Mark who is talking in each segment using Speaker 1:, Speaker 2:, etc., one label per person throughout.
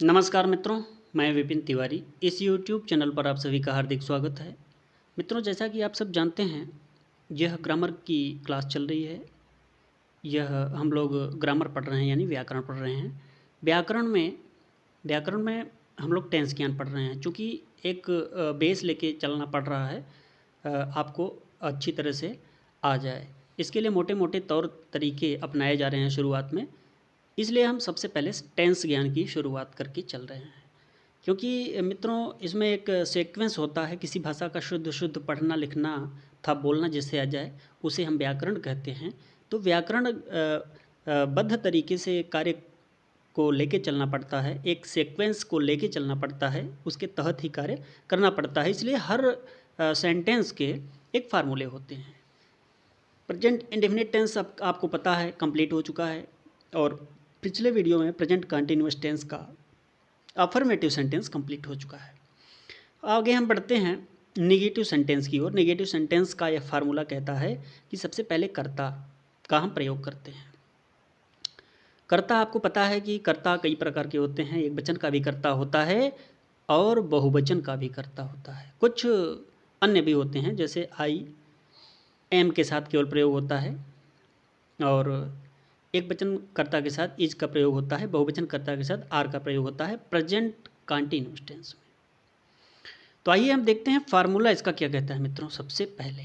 Speaker 1: नमस्कार मित्रों, मैं विपिन तिवारी। इस YouTube चैनल पर आप सभी का हार्दिक स्वागत है। मित्रों, जैसा कि आप सब जानते हैं, यह ग्रामर की क्लास चल रही है। यह हम लोग ग्रामर पढ़ रहे हैं, यानी व्याकरण पढ़ रहे हैं। व्याकरण में हम लोग टेंस ज्ञान पढ़ रहे हैं। चूँकि एक बेस लेके चलना पड़ रहा है, आपको अच्छी तरह से आ जाए। इसके लिए मोटे मोटे तौर तरीके अपनाए जा रहे हैं शुरुआत में। इसलिए हम सबसे पहले टेंस ज्ञान की शुरुआत करके चल रहे हैं। क्योंकि मित्रों, इसमें एक सीक्वेंस होता है। किसी भाषा का शुद्ध शुद्ध पढ़ना लिखना था, बोलना जिससे आ जाए, उसे हम व्याकरण कहते हैं। तो व्याकरण बद्ध तरीके से कार्य को लेके चलना पड़ता है, एक सीक्वेंस को लेके चलना पड़ता है, उसके तहत ही कार्य करना पड़ता है। इसलिए हर सेंटेंस के एक फार्मूले होते हैं। प्रेजेंट इंडेफिनिट टेंस आपको पता है, कंप्लीट हो चुका है। और पिछले वीडियो में प्रेजेंट कंटिन्यूअस टेंस का अफर्मेटिव सेंटेंस कंप्लीट हो चुका है। आगे हम बढ़ते हैं नेगेटिव सेंटेंस की ओर। नेगेटिव सेंटेंस का यह फार्मूला कहता है कि सबसे पहले कर्ता का हम प्रयोग करते हैं। कर्ता, आपको पता है कि कर्ता कई प्रकार के होते हैं। एक वचन का भी कर्ता होता है और बहुवचन का भी कर्ता होता है। कुछ अन्य भी होते हैं, जैसे आई एम के साथ केवल प्रयोग होता है, और एक वचन कर्ता के साथ इज का प्रयोग होता है, बहुवचन कर्ता के साथ आर का प्रयोग होता है प्रेजेंट कंटिन्यूअस टेंस में। तो आइए हम देखते हैं फार्मूला इसका क्या कहता है। मित्रों, सबसे पहले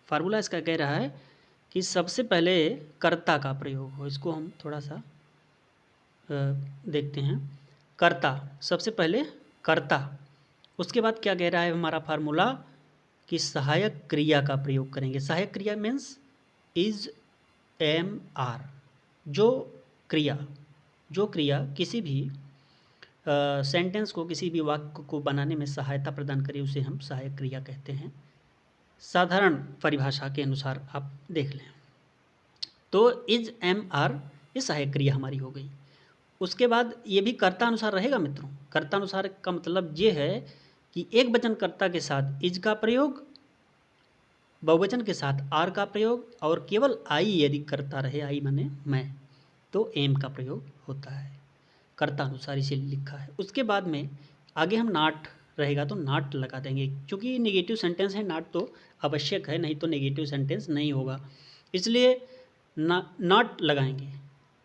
Speaker 1: फार्मूला इसका कह रहा है कि सबसे पहले कर्ता का प्रयोग हो। इसको हम थोड़ा सा देखते हैं। कर्ता, सबसे पहले कर्ता। उसके बाद क्या कह रहा है हमारा फार्मूला कि सहायक क्रिया का प्रयोग करेंगे। सहायक क्रिया मीन्स इज एम आर। जो क्रिया किसी भी सेंटेंस को, किसी भी वाक्य को बनाने में सहायता प्रदान करे, उसे हम सहायक क्रिया कहते हैं। साधारण परिभाषा के अनुसार आप देख लें तो इज एम आर ये सहायक क्रिया हमारी हो गई। उसके बाद ये भी कर्ता अनुसार रहेगा। मित्रों, कर्ता अनुसार का मतलब ये है कि एक वचन कर्ता के साथ इज का प्रयोग, बहुवचन के साथ आर का प्रयोग, और केवल आई यदि करता रहे, आई माने मैं, तो एम का प्रयोग होता है। कर्ता अनुसार इसे लिखा है। उसके बाद में आगे हम नाट रहेगा तो नाट लगा देंगे। क्योंकि नेगेटिव सेंटेंस है, नाट तो आवश्यक है, नहीं तो नेगेटिव सेंटेंस नहीं होगा, इसलिए नाट लगाएंगे।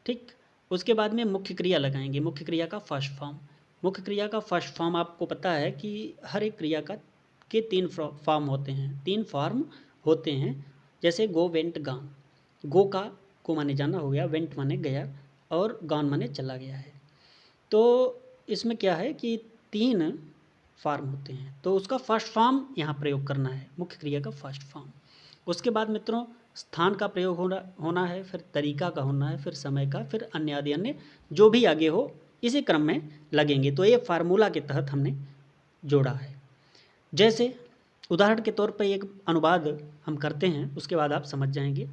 Speaker 1: ठीक। उसके बाद में मुख्य क्रिया लगाएंगे। मुख्य क्रिया का फर्स्ट फॉर्म। मुख्य क्रिया का फर्स्ट फॉर्म आपको पता है कि हर एक क्रिया का के 3 फॉर्म होते हैं, 3 फॉर्म होते हैं। जैसे गो वेंट गान। गो का को माने जाना हो गया, वेंट माने गया, और गान माने चला गया है। तो इसमें क्या है कि 3 फॉर्म होते हैं, तो उसका फर्स्ट फॉर्म यहाँ प्रयोग करना है, मुख्य क्रिया का फर्स्ट फॉर्म। उसके बाद मित्रों स्थान का प्रयोग होना है, फिर तरीका का होना है, फिर समय का, फिर अन्य आदि अन्य जो भी आगे हो इसी क्रम में लगेंगे। तो ये फार्मूला के तहत हमने जोड़ा है। जैसे उदाहरण के तौर पर एक अनुवाद हम करते हैं, उसके बाद आप समझ जाएंगे,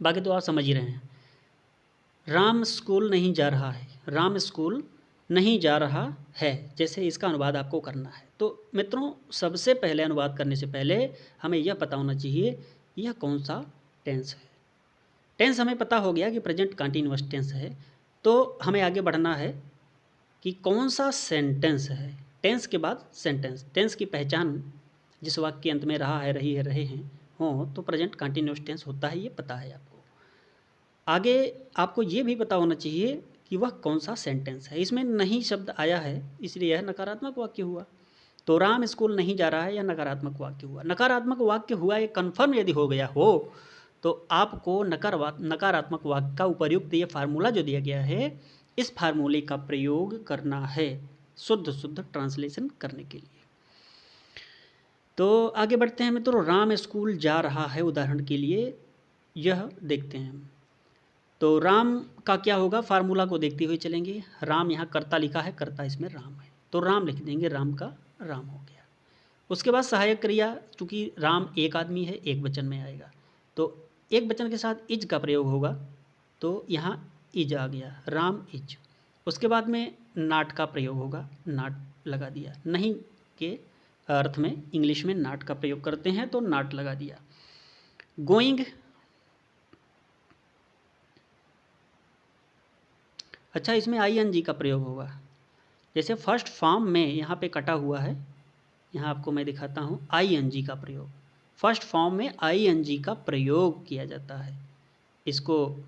Speaker 1: बाकी तो आप समझ ही रहे हैं। राम स्कूल नहीं जा रहा है। राम स्कूल नहीं जा रहा है, जैसे इसका अनुवाद आपको करना है। तो मित्रों, सबसे पहले अनुवाद करने से पहले हमें यह पता होना चाहिए यह कौन सा टेंस है। टेंस हमें पता हो गया कि प्रेजेंट कंटिन्यूअस टेंस है, तो हमें आगे बढ़ना है कि कौन सा सेंटेंस है। टेंस के बाद सेंटेंस। टेंस की पहचान जिस वाक्य के अंत में रहा है, रही है, रहे हैं हो, तो प्रेजेंट कंटिन्यूअस टेंस होता है, ये पता है आपको। आगे आपको ये भी पता होना चाहिए कि वह कौन सा सेंटेंस है। इसमें नहीं शब्द आया है, इसलिए यह नकारात्मक वाक्य हुआ। तो राम स्कूल नहीं जा रहा है, यह नकारात्मक वाक्य हुआ। नकारात्मक वाक्य हुआ, ये कन्फर्म यदि हो गया हो, तो आपको नकारात्मक वाक्य का उपर्युक्त ये फार्मूला जो दिया गया है, इस फार्मूले का प्रयोग करना है शुद्ध शुद्ध ट्रांसलेशन करने के लिए। तो आगे बढ़ते हैं मित्रों। राम स्कूल जा रहा है, उदाहरण के लिए यह देखते हैं। तो राम का क्या होगा, फार्मूला को देखते हुए चलेंगे। राम यहाँ कर्ता लिखा है, कर्ता इसमें राम है, तो राम लिख देंगे, राम का राम हो गया। उसके बाद सहायक क्रिया, चूँकि राम एक आदमी है, एक वचन में आएगा, तो एक वचन के साथ इज का प्रयोग होगा, तो यहाँ इज आ गया, राम इज। उसके बाद में नाट का प्रयोग होगा, नाट लगा दिया। नहीं के अर्थ में इंग्लिश में नाट का प्रयोग करते हैं, तो नाट लगा दिया। गोइंग, अच्छा इसमें आई एन जी का प्रयोग होगा, जैसे फर्स्ट फॉर्म में यहाँ पे कटा हुआ है, यहाँ आपको मैं दिखाता हूँ आईएनजी का प्रयोग। फर्स्ट फॉर्म में आईएनजी का प्रयोग किया जाता है, इसको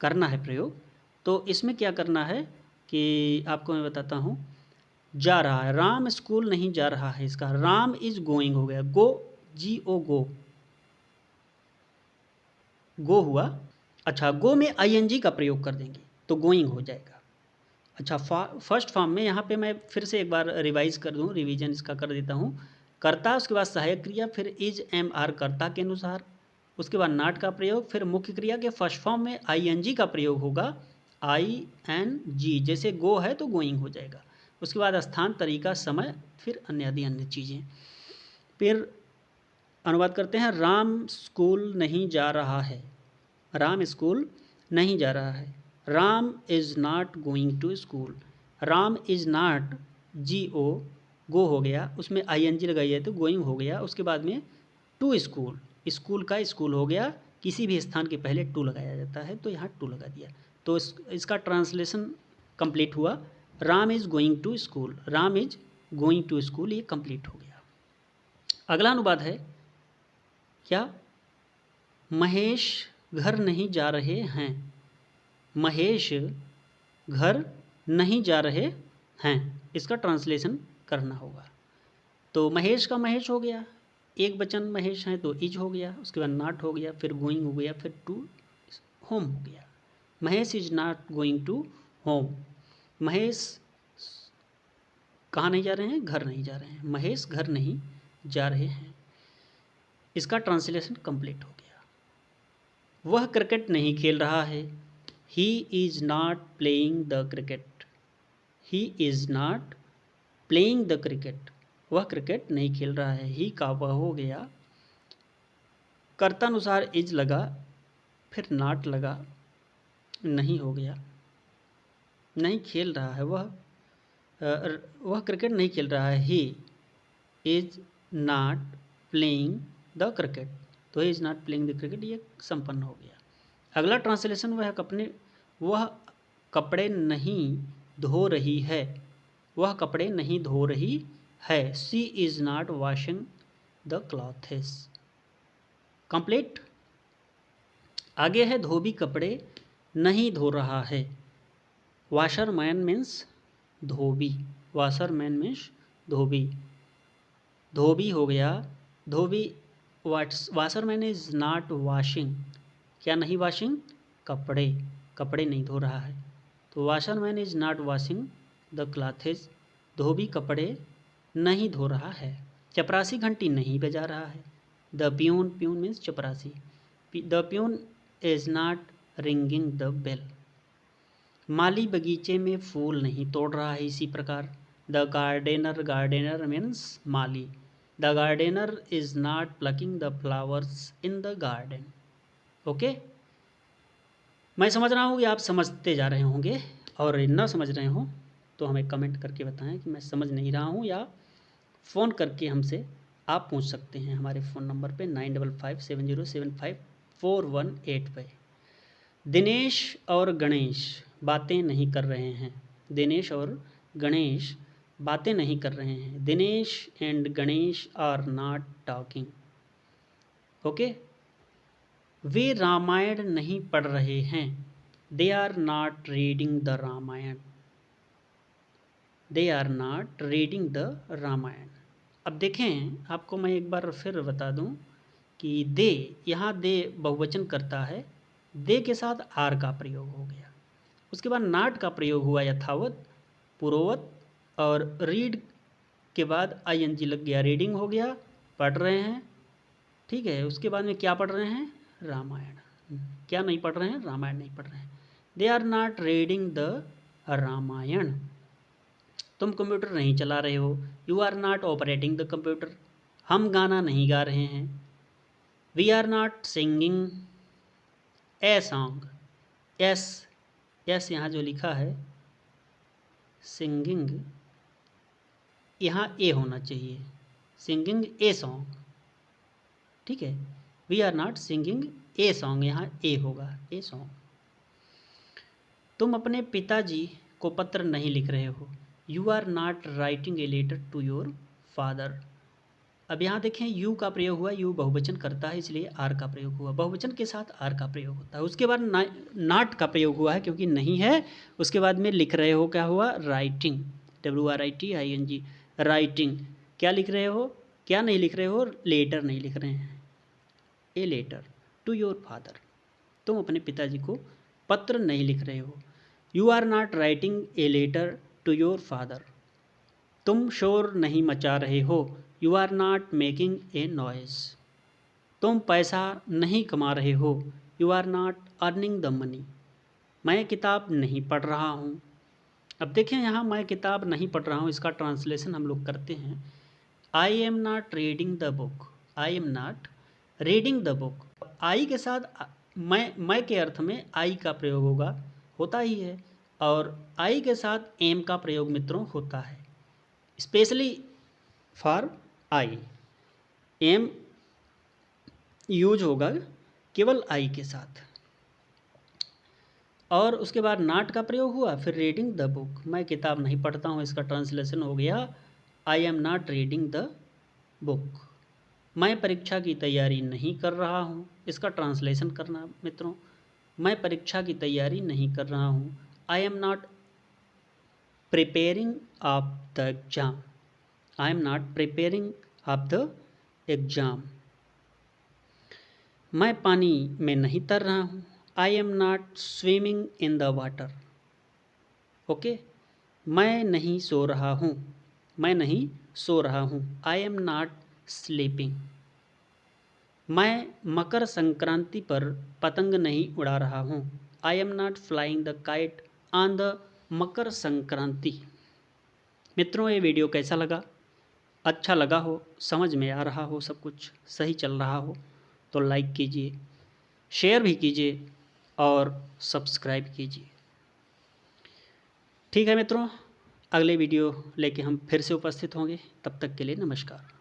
Speaker 1: करना है प्रयोग। तो इसमें क्या करना है कि आपको मैं बताता हूँ। जा रहा है, राम स्कूल नहीं जा रहा है, इसका राम इज गोइंग हो गया, गो GO गो हुआ। अच्छा, गो में आईएनजी का प्रयोग कर देंगे तो गोइंग हो जाएगा। अच्छा, फर्स्ट फॉर्म में यहाँ पे मैं फिर से एक बार रिवाइज कर दूँ, रिवीजन इसका कर देता हूँ। कर्ता, उसके बाद सहायक क्रिया, फिर इज MR कर्ता के अनुसार, उसके बाद नॉट का प्रयोग, फिर मुख्य क्रिया के फर्स्ट फॉर्म में आईएनजी का प्रयोग होगा, ING, जैसे गो है तो गोइंग हो जाएगा। उसके बाद स्थान, तरीका, समय, फिर अन्य चीज़ें। फिर अनुवाद करते हैं। राम स्कूल नहीं जा रहा है, राम स्कूल नहीं जा रहा है। Ram is not going to school, Ram is not GO go हो गया, उसमें ING लगाई है तो गोइंग हो गया। उसके बाद में टू स्कूल, स्कूल का स्कूल हो गया, किसी भी स्थान के पहले टू लगाया जाता है तो यहाँ टू लगा दिया। तो इसका ट्रांसलेशन कंप्लीट हुआ। Ram is going to school, Ram is going to school, ये कंप्लीट हो गया। अगला अनुवाद है क्या, महेश घर नहीं जा रहे हैं, महेश घर नहीं जा रहे हैं, इसका ट्रांसलेशन करना होगा। तो महेश का महेश हो गया, एक वचन महेश हैं तो इज हो गया, उसके बाद नॉट हो गया, फिर गोइंग हो गया, फिर टू होम हो गया। Mahesh is not going to home, Mahesh कहाँ नहीं जा रहे हैं, घर नहीं जा रहे हैं, महेश घर नहीं जा रहे हैं, इसका ट्रांसलेशन कंप्लीट हो गया। वह क्रिकेट नहीं खेल रहा है, he is not playing the cricket, he is not playing the cricket, वह क्रिकेट नहीं खेल रहा है। ही का वह हो गया, कर्तानुसार इज लगा, फिर नॉट लगा, नहीं हो गया, नहीं खेल रहा है वह क्रिकेट नहीं खेल रहा है। He is not playing the cricket, तो he is not playing the cricket, ये संपन्न हो गया। अगला ट्रांसलेशन, वह कपड़े नहीं धो रही है, वह कपड़े नहीं धो रही है। She is not washing the clothes, complete. आगे है धोबी कपड़े नहीं धो रहा है, वॉशरमैन मीन्स धोबी, वॉशरमैन मीन्स धोबी, धोबी हो गया, धोबी। वॉशरमैन इज़ नॉट वॉशिंग, क्या नहीं वॉशिंग, कपड़े, कपड़े नहीं धो रहा है, तो washerman is not washing the clothes, धोबी कपड़े नहीं धो रहा है। चपरासी घंटी नहीं बजा रहा है, द प्यून, प्यून मीन्स चपरासी, the peon is not ringing the bell. माली बगीचे में फूल नहीं तोड़ रहा है, इसी प्रकार द गार्डनर, गार्डनर मीन्स माली, the gardener is not plucking the flowers in the garden. Okay, मैं समझ रहा हूँ कि आप समझते जा रहे होंगे, और न समझ रहे हो तो हमें कमेंट करके बताएं कि मैं समझ नहीं रहा हूँ, या फ़ोन करके हमसे आप पूछ सकते हैं हमारे फ़ोन नंबर पे 9557075418 पे। दिनेश और गणेश बातें नहीं कर रहे हैं, दिनेश और गणेश बातें नहीं कर रहे हैं, Dinesh and Ganesh are not talking. Okay, वे रामायण नहीं पढ़ रहे हैं, they are not reading the Ramayana, they are not reading the Ramayana. अब देखें, आपको मैं एक बार फिर बता दूं कि दे, यहाँ दे बहुवचन करता है, दे के साथ आर का प्रयोग हो गया, उसके बाद नॉट का प्रयोग हुआ यथावत, पूर्ववत, और रीड के बाद ING लग गया, रीडिंग हो गया, पढ़ रहे हैं। ठीक है, उसके बाद में क्या पढ़ रहे हैं, रामायण, क्या नहीं पढ़ रहे हैं, रामायण नहीं पढ़ रहे हैं। They are not reading the Ramayana. तुम कंप्यूटर नहीं चला रहे हो, you are not operating the computer. हम गाना नहीं गा रहे हैं, we are not singing a song. S, S यहाँ जो लिखा है सिंगिंग, यहाँ ए होना चाहिए, सिंगिंग ए सॉन्ग। ठीक है, we are not singing a song, यहाँ ए होगा, ए सॉन्ग। तुम अपने पिताजी को पत्र नहीं लिख रहे हो, you are not writing a letter to your father. अब यहाँ देखें यू का प्रयोग हुआ, यू बहुवचन करता है इसलिए आर का प्रयोग हुआ, बहुवचन के साथ आर का प्रयोग होता है। उसके बाद नॉट का प्रयोग हुआ है क्योंकि नहीं है, उसके बाद में लिख रहे हो, क्या हुआ, राइटिंग, WRITING, राइटिंग। क्या लिख रहे हो, क्या नहीं लिख रहे हो, लेटर नहीं लिख रहे हैं, a letter to your father, तुम अपने पिताजी को पत्र नहीं लिख रहे हो। You are not writing a letter to your father, तुम शोर नहीं मचा रहे हो, you are not making a noise, तुम पैसा नहीं कमा रहे हो, you are not earning the money, मैं किताब नहीं पढ़ रहा हूँ। अब देखें यहाँ मैं किताब नहीं पढ़ रहा हूँ, इसका ट्रांसलेशन हम लोग करते हैं, I am not reading the book, I am not reading the book. I के साथ मैं के अर्थ में आई का प्रयोग होगा, होता ही है, और आई के साथ एम का प्रयोग मित्रों होता है, specially for I, am use होगा केवल आई के साथ। और उसके बाद नॉट का प्रयोग हुआ, फिर रीडिंग द बुक, मैं किताब नहीं पढ़ता हूँ, इसका ट्रांसलेशन हो गया आई am not reading the book. मैं परीक्षा की तैयारी नहीं कर रहा हूँ, इसका ट्रांसलेशन करना मित्रों, मैं परीक्षा की तैयारी नहीं कर रहा हूँ, I am not preparing of the exam, I am not preparing of the exam. मैं पानी में नहीं तैर रहा हूँ, I am not swimming in the water. Okay, मैं नहीं सो रहा हूँ, मैं नहीं सो रहा हूँ, आई एम नॉट स्लीपिंग। मैं मकर संक्रांति पर पतंग नहीं उड़ा रहा हूँ, I am not flying the kite on the Makar Sankranti. मित्रों ये वीडियो कैसा लगा, अच्छा लगा हो, समझ में आ रहा हो, सब कुछ सही चल रहा हो तो लाइक कीजिए, शेयर भी कीजिए और सब्सक्राइब कीजिए। ठीक है मित्रों, अगले वीडियो लेके हम फिर से उपस्थित होंगे, तब तक के लिए नमस्कार।